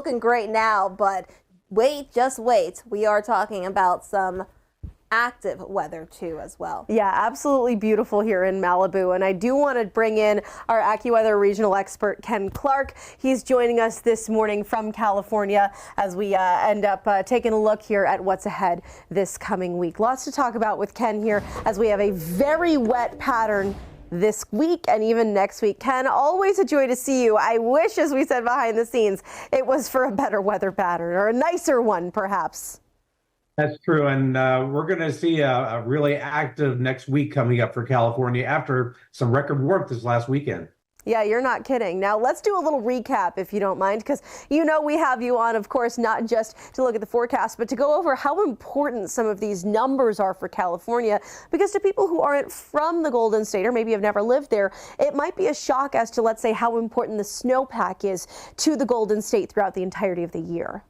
looking great now, but wait, just wait. We are talking about some active weather too as well. Yeah, absolutely beautiful here in Malibu. And I do want to bring in our AccuWeather regional expert, Ken Clark. He's joining us this morning from California as we end up taking a look here at what's ahead this coming week. Lots to talk about with Ken here as we have a very wet pattern this week and even next week. Ken, always a joy to see you. I wish, as we said behind the scenes, it was for a better weather pattern or a nicer one, perhaps. That's true, and we're going to see a really active next week coming up for California after some record warmth this last weekend. Yeah, you're not kidding. Now, let's do a little recap, if you don't mind, because you know we have you on, of course, not just to look at the forecast, but to go over how important some of these numbers are for California. Because to people who aren't from the Golden State or maybe have never lived there, it might be a shock as to, let's say, how important the snowpack is to the Golden State throughout the entirety of the year.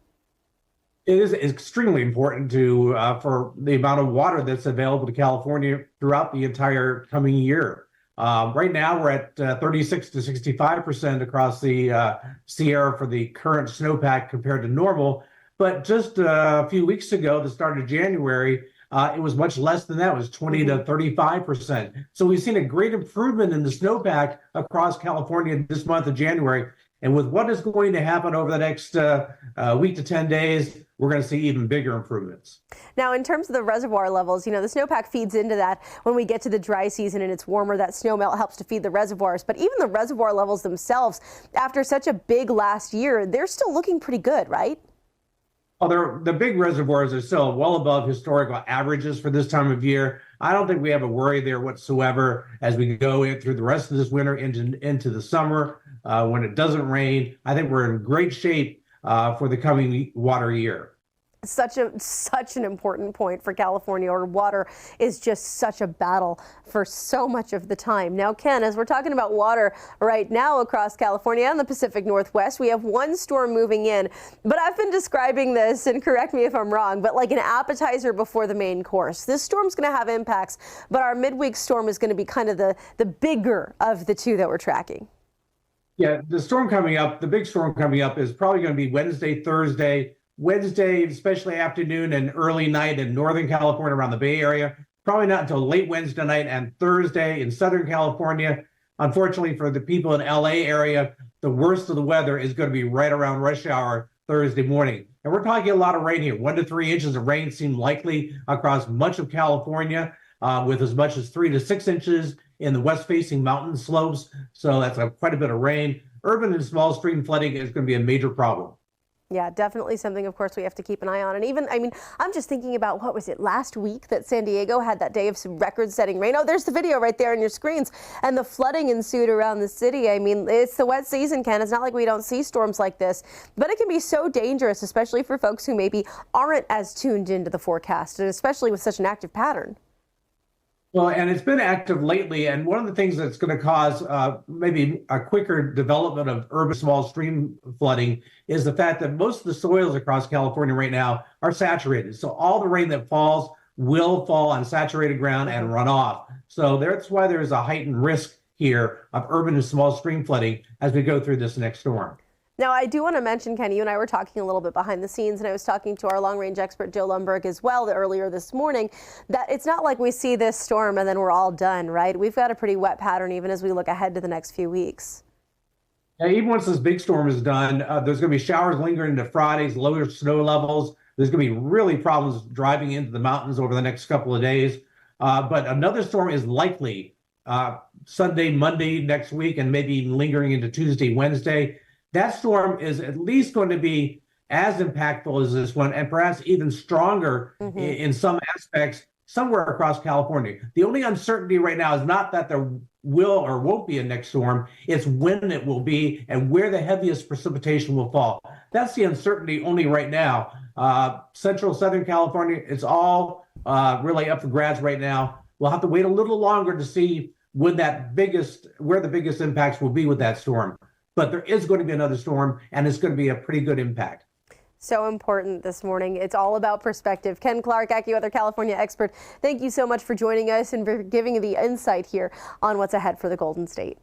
It is extremely important to for the amount of water that's available to California throughout the entire coming year. Right now, we're at 36 to 65% across the Sierra for the current snowpack compared to normal. But just a few weeks ago, the start of January, it was much less than that. It was 20 to 35%. So we've seen a great improvement in the snowpack across California this month of January. And with what is going to happen over the next week to 10 days, we're going to see even bigger improvements. Now, in terms of the reservoir levels, you know, the snowpack feeds into that when we get to the dry season and it's warmer. That snowmelt helps to feed the reservoirs. But even the reservoir levels themselves, after such a big last year, they're still looking pretty good, right? Oh, the big reservoirs are still well above historical averages for this time of year. I don't think we have a worry there whatsoever as we go in through the rest of this winter into the summer when it doesn't rain. I think we're in great shape for the coming water year. Such an important point for California, where water is just such a battle for so much of the time. Now, Ken, as we're talking about water right now across California and the Pacific Northwest, we have one storm moving in, but I've been describing this, and correct me if I'm wrong, but like an appetizer before the main course. This storm's going to have impacts, but our midweek storm is going to be kind of the bigger of the two that we're tracking. Yeah, the storm coming up, the big storm coming up is probably going to be Wednesday, Thursday. Wednesday, especially afternoon and early night in Northern California around the Bay Area. Probably not until late Wednesday night, and Thursday in Southern California. Unfortunately for the people in LA area, the worst of the weather is going to be right around rush hour Thursday morning. And we're talking a lot of rain here. 1 to 3 inches of rain seem likely across much of California, with as much as 3 to 6 inches in the west-facing mountain slopes. So that's quite a bit of rain. Urban and small stream flooding is going to be a major problem. Yeah, definitely something, of course, we have to keep an eye on. And even, I mean, I'm just thinking about, what was it, last week that San Diego had that day of some record-setting rain? Oh, there's the video right there on your screens. And the flooding ensued around the city. I mean, it's the wet season, Ken. It's not like we don't see storms like this. But it can be so dangerous, especially for folks who maybe aren't as tuned into the forecast, and especially with such an active pattern. Well, and it's been active lately, and one of the things that's going to cause maybe a quicker development of urban small stream flooding is the fact that most of the soils across California right now are saturated. So all the rain that falls will fall on saturated ground and run off. So that's why there's a heightened risk here of urban and small stream flooding as we go through this next storm. Now, I do want to mention, Ken, you and I were talking a little bit behind the scenes, and I was talking to our long-range expert, Joe Lundberg, as well earlier this morning, that it's not like we see this storm and then we're all done, right? We've got a pretty wet pattern even as we look ahead to the next few weeks. Yeah, even once this big storm is done, there's going to be showers lingering into Fridays, lower snow levels. There's going to be really problems driving into the mountains over the next couple of days. But another storm is likely Sunday, Monday next week, and maybe even lingering into Tuesday, Wednesday. That storm is at least going to be as impactful as this one, and perhaps even stronger in some aspects somewhere across California. The only uncertainty right now is not that there will or won't be a next storm, it's when it will be and where the heaviest precipitation will fall. That's the uncertainty only right now. Central, Southern California, it's all really up for grabs right now. We'll have to wait a little longer to see when where the biggest impacts will be with that storm. But there is going to be another storm, and it's going to be a pretty good impact. So important this morning. It's all about perspective. Ken Clark, AccuWeather California expert, thank you so much for joining us and for giving the insight here on what's ahead for the Golden State.